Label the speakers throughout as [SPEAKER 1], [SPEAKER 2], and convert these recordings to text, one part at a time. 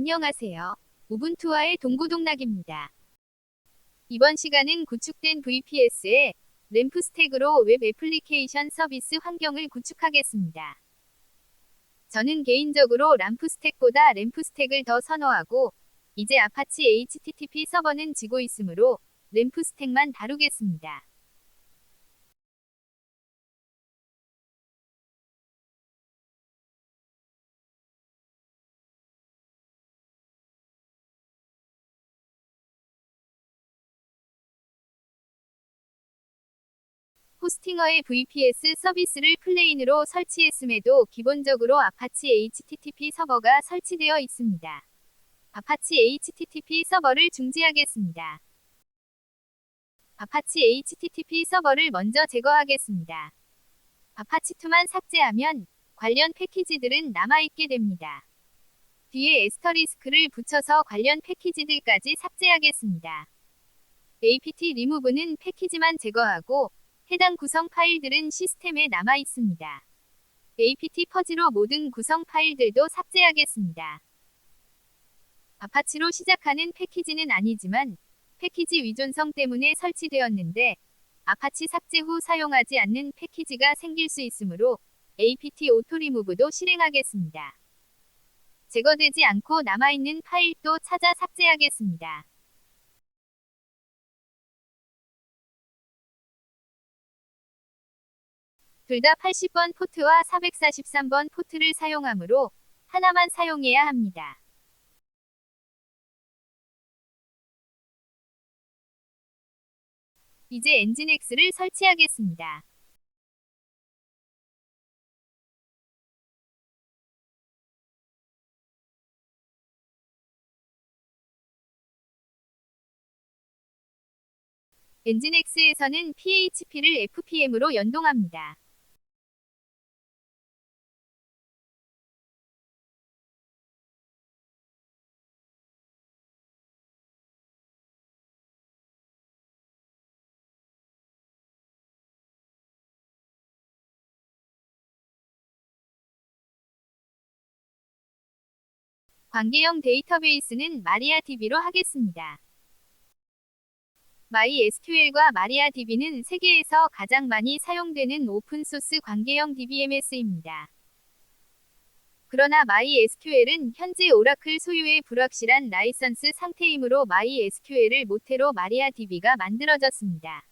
[SPEAKER 1] 안녕하세요. 우분투와의 동고동락입니다. 이번 시간은 구축된 VPS에 램프 스택으로 웹 애플리케이션 서비스 환경을 구축하겠습니다. 저는 개인적으로 램프 스택보다 램프 스택을 더 선호하고, 이제 아파치 HTTP 서버는 지고 있으므로 램프 스택만 다루겠습니다. 호스팅어의 VPS 서비스를 플레인으로 설치했음에도 기본적으로 아파치 HTTP 서버가 설치되어 있습니다. 아파치 HTTP 서버를 중지하겠습니다. 아파치 HTTP 서버를 먼저 제거하겠습니다. 아파치2만 삭제하면 관련 패키지들은 남아있게 됩니다. 뒤에 에스터리스크를 붙여서 관련 패키지들까지 삭제하겠습니다. apt remove는 패키지만 제거하고 해당 구성 파일들은 시스템에 남아 있습니다. apt purge로 모든 구성 파일들도 삭제하겠습니다. 아파치로 시작하는 패키지는 아니지만 패키지 위존성 때문에 설치되었는데 아파치 삭제 후 사용하지 않는 패키지가 생길 수 있으므로 apt auto-remove도 실행하겠습니다. 제거되지 않고 남아있는 파일도 찾아 삭제하겠습니다. 둘 다 80번 포트와 443번 포트를 사용하므로 하나만 사용해야 합니다. 이제 엔진X를 설치하겠습니다. 엔진X에서는 PHP를 FPM으로 연동합니다. 관계형 데이터베이스는 MariaDB로 하겠습니다. MySQL과 MariaDB는 세계에서 가장 많이 사용되는 오픈소스 관계형 DBMS입니다. 그러나 MySQL은 현재 오라클 소유의 불확실한 라이선스 상태이므로 MySQL을 모태로 MariaDB가 만들어졌습니다.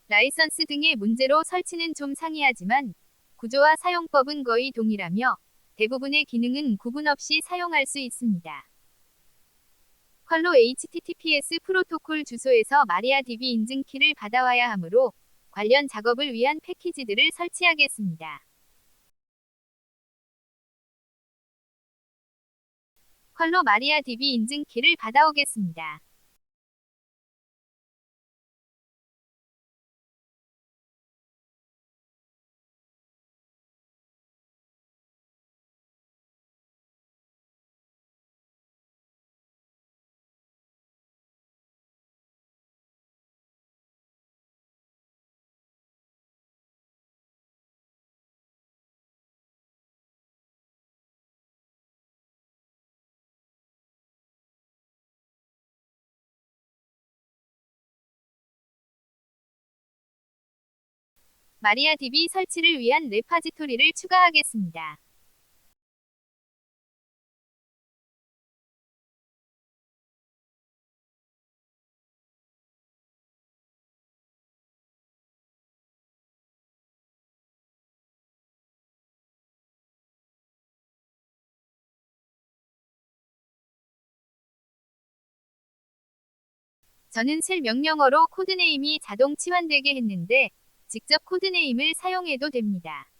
[SPEAKER 1] 라이선스 등의 문제로 설치는 좀 상이하지만 구조와 사용법은 거의 동일하며 대부분의 기능은 구분 없이 사용할 수 있습니다. 컬로 HTTPS 프로토콜 주소에서 MariaDB 인증키를 받아와야 하므로 관련 작업을 위한 패키지들을 설치하겠습니다. 컬로 MariaDB 인증키를 받아오겠습니다. MariaDB 설치를 위한 레파지토리를 추가하겠습니다. 저는 실 명령어로 코드네임이 자동 치환되게 했는데 직접 코드네임을 사용해도 됩니다.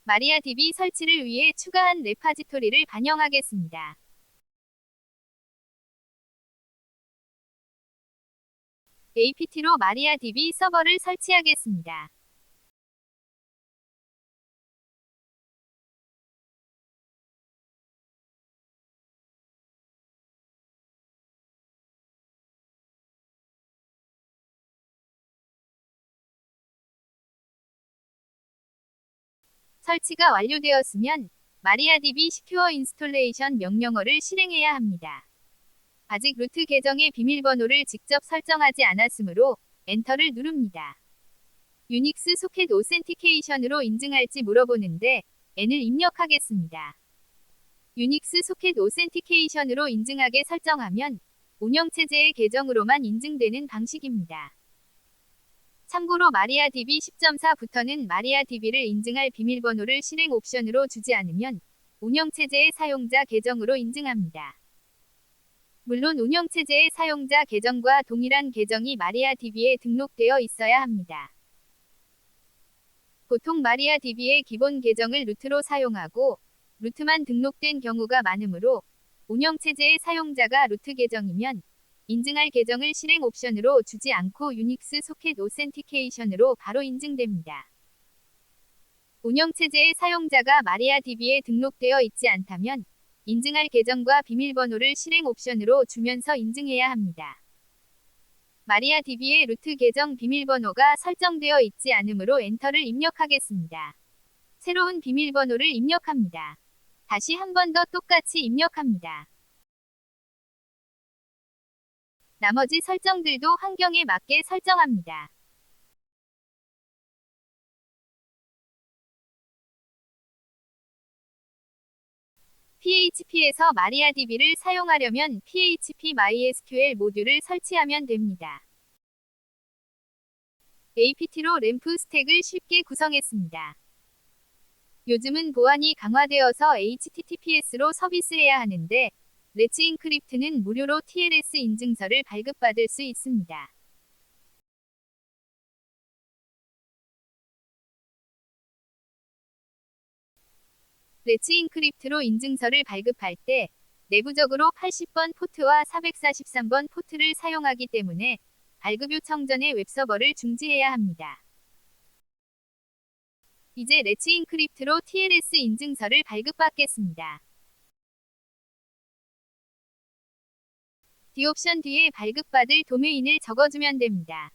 [SPEAKER 1] MariaDB 설치를 위해 추가한 레파지토리를 반영하겠습니다. apt로 MariaDB 서버를 설치하겠습니다. 설치가 완료되었으면 MariaDB 시큐어 인스톨레이션 명령어를 실행해야 합니다. 아직 루트 계정의 비밀번호를 직접 설정하지 않았으므로 엔터를 누릅니다. 유닉스 소켓 오센티케이션으로 인증할지 물어보는데 N을 입력하겠습니다. 유닉스 소켓 오센티케이션으로 인증하게 설정하면 운영체제의 계정으로만 인증되는 방식입니다. 참고로 MariaDB 10.4부터는 MariaDB를 인증할 비밀번호를 실행 옵션으로 주지 않으면 운영체제의 사용자 계정으로 인증합니다. 물론 운영체제의 사용자 계정과 동일한 계정이 MariaDB에 등록되어 있어야 합니다. 보통 MariaDB의 기본 계정을 루트로 사용하고 루트만 등록된 경우가 많으므로 운영체제의 사용자가 루트 계정이면 인증할 계정을 실행 옵션으로 주지 않고 유닉스 소켓 오센티케이션으로 바로 인증됩니다. 운영체제의 사용자가 MariaDB에 등록되어 있지 않다면 인증할 계정과 비밀번호를 실행 옵션으로 주면서 인증해야 합니다. MariaDB의 루트 계정 비밀번호가 설정되어 있지 않으므로 엔터를 입력하겠습니다. 새로운 비밀번호를 입력합니다. 다시 한 번 더 똑같이 입력합니다. 나머지 설정들도 환경에 맞게 설정합니다. PHP에서 MariaDB를 사용하려면 PHP MySQL 모듈을 설치하면 됩니다. apt로 램프 스택을 쉽게 구성했습니다. 요즘은 보안이 강화되어서 HTTPS로 서비스해야 하는데 레츠 인크립트는 무료로 TLS 인증서를 발급받을 수 있습니다. 레츠 인크립트로 인증서를 발급할 때 내부적으로 80번 포트와 443번 포트를 사용하기 때문에 발급 요청 전에 웹서버를 중지해야 합니다. 이제 레츠 인크립트로 TLS 인증서를 발급받겠습니다. 디옵션 뒤에 발급받을 도메인을 적어주면 됩니다.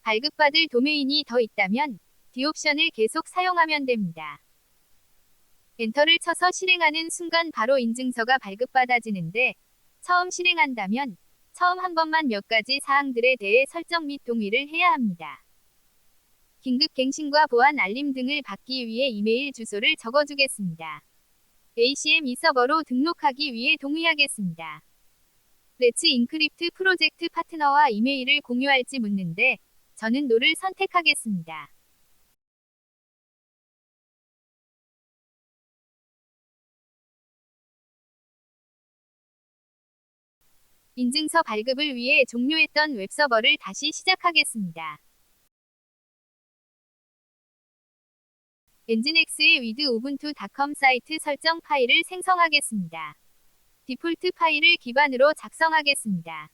[SPEAKER 1] 발급받을 도메인이 더 있다면 디옵션을 계속 사용하면 됩니다. 엔터를 쳐서 실행하는 순간 바로 인증서가 발급받아지는데 처음 실행한다면 처음 한 번만 몇 가지 사항들에 대해 설정 및 동의를 해야 합니다. 긴급 갱신과 보안 알림 등을 받기 위해 이메일 주소를 적어주겠습니다. ACM 서버로 등록하기 위해 동의하겠습니다. 레츠 인크립트 프로젝트 파트너와 이메일을 공유할지 묻는데 저는 노를 선택하겠습니다. 인증서 발급을 위해 종료했던 웹서버를 다시 시작하겠습니다. 엔진X의 with ubuntu.com 사이트 설정 파일을 생성하겠습니다. 디폴트 파일을 기반으로 작성하겠습니다.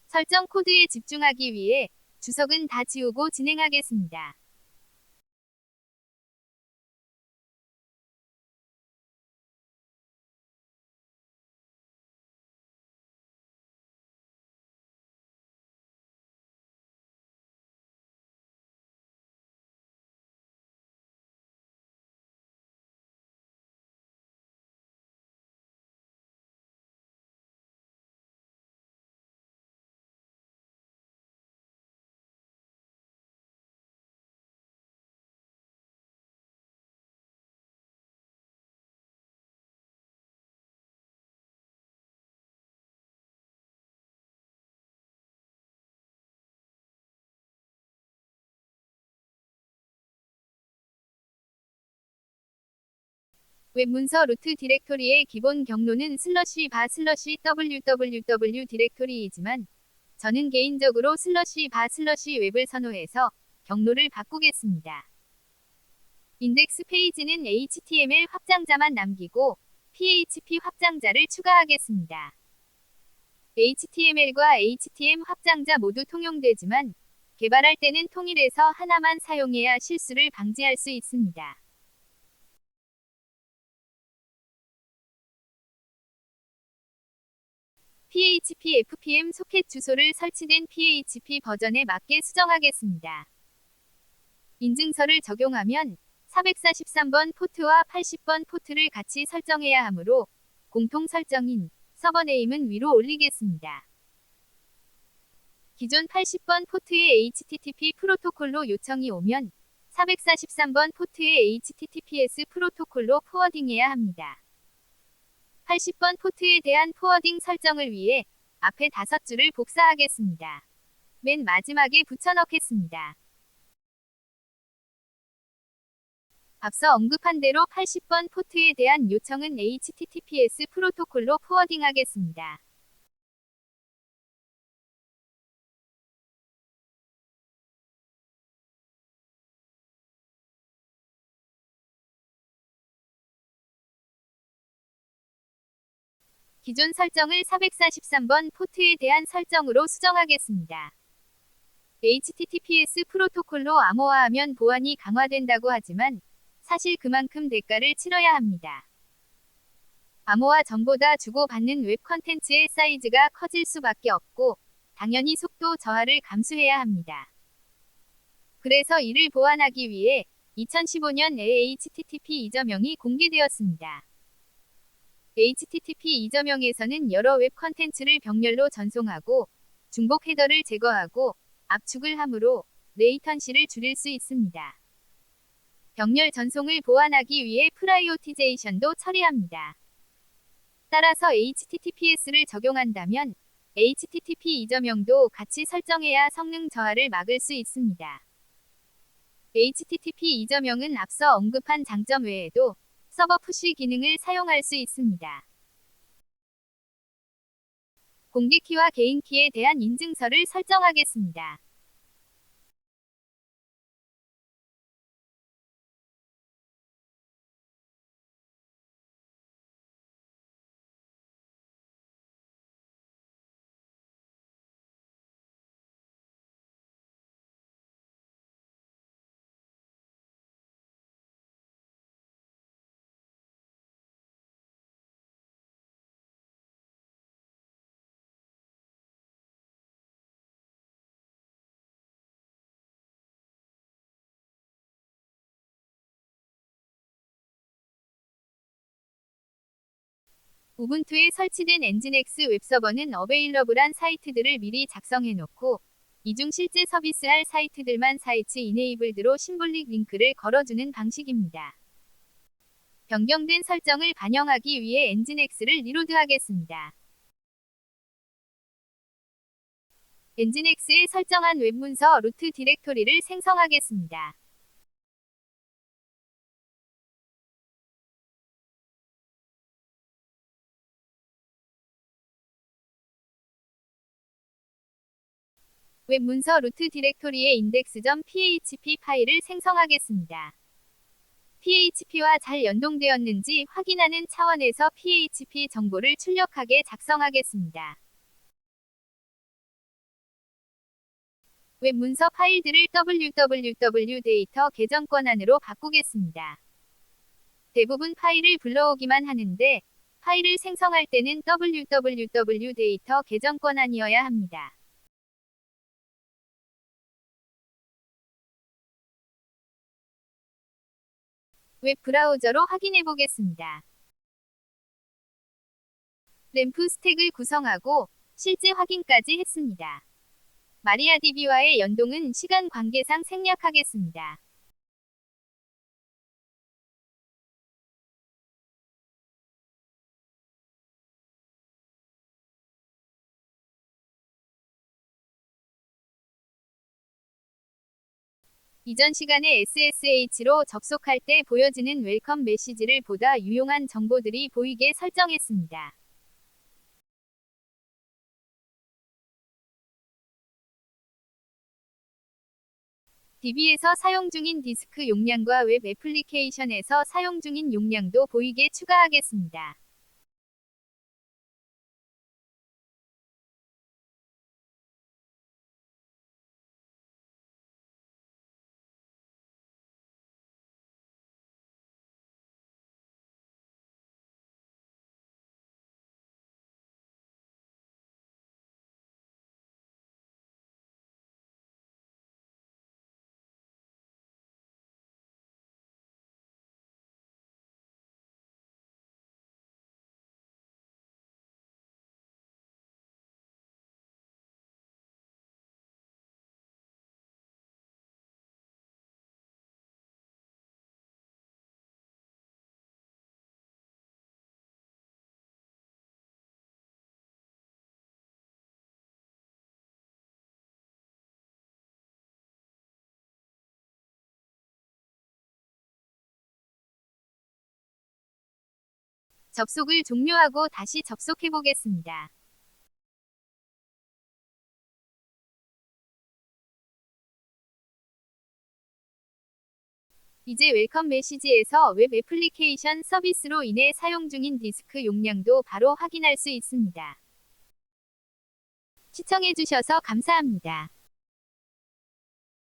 [SPEAKER 1] 설정 코드에 집중하기 위해 주석은 다 지우고 진행하겠습니다. 웹 문서 루트 디렉토리의 기본 경로는 /바/www 디렉토리이지만 저는 개인적으로 /바/웹을 선호해서 경로를 바꾸겠습니다. 인덱스 페이지는 HTML 확장자만 남기고 PHP 확장자를 추가하겠습니다. HTML과 HTML 확장자 모두 통용되지만 개발할 때는 통일해서 하나만 사용해야 실수를 방지할 수 있습니다. PHP FPM 소켓 주소를 설치된 PHP 버전에 맞게 수정하겠습니다. 인증서를 적용하면 443번 포트와 80번 포트를 같이 설정해야 하므로 공통 설정인 서버 네임은 위로 올리겠습니다. 기존 80번 포트의 HTTP 프로토콜로 요청이 오면 443번 포트의 HTTPS 프로토콜로 포워딩해야 합니다. 80번 포트에 대한 포워딩 설정을 위해 앞에 5줄을 복사하겠습니다. 맨 마지막에 붙여넣겠습니다. 앞서 언급한 대로 80번 포트에 대한 요청은 HTTPS 프로토콜로 포워딩하겠습니다. 기존 설정을 443번 포트에 대한 설정으로 수정하겠습니다. HTTPS 프로토콜로 암호화하면 보안이 강화된다고 하지만 사실 그만큼 대가를 치러야 합니다. 암호화 전보다 주고받는 웹 컨텐츠의 사이즈가 커질 수밖에 없고 당연히 속도 저하를 감수해야 합니다. 그래서 이를 보완하기 위해 2015년에 HTTP 이저명이 공개되었습니다. HTTP 이저명에서는 여러 웹 컨텐츠를 병렬로 전송하고 중복 헤더를 제거하고 압축을 함으로 레이턴시를 줄일 수 있습니다. 병렬 전송을 보완하기 위해 프라이오티제이션도 처리합니다. 따라서 HTTPS를 적용한다면 HTTP 이저명도 같이 설정해야 성능 저하를 막을 수 있습니다. HTTP 이저명은 앞서 언급한 장점 외에도 서버 푸시 기능을 사용할 수 있습니다. 공개키와 개인키에 대한 인증서를 설정하겠습니다. 우분투에 설치된 엔진X 웹서버는 어베일러블한 사이트들을 미리 작성해놓고 이중 실제 서비스할 사이트들만 사이트 이네이블드로 심볼릭 링크를 걸어주는 방식입니다. 변경된 설정을 반영하기 위해 엔진X를 리로드하겠습니다. 엔진X에 설정한 웹문서 루트 디렉토리를 생성하겠습니다. 웹문서 루트 디렉토리의 index.php 파일을 생성하겠습니다. PHP와 잘 연동되었는지 확인하는 차원에서 PHP 정보를 출력하게 작성하겠습니다. 웹문서 파일들을 www 데이터 계정 권한으로 바꾸겠습니다. 대부분 파일을 불러오기만 하는데 파일을 생성할 때는 www 데이터 계정 권한이어야 합니다. 웹 브라우저로 확인해 보겠습니다. 램프 스택을 구성하고 실제 확인까지 했습니다. 마리아DB와의 연동은 시간 관계상 생략하겠습니다. 이전 시간에 SSH로 접속할 때 보여지는 웰컴 메시지를 보다 유용한 정보들이 보이게 설정했습니다. DB에서 사용 중인 디스크 용량과 웹 애플리케이션에서 사용 중인 용량도 보이게 추가하겠습니다. 접속을 종료하고 다시 접속해 보겠습니다. 이제 웰컴 메시지에서 웹 애플리케이션 서비스로 인해 사용 중인 디스크 용량도 바로 확인할 수 있습니다. 시청해주셔서 감사합니다.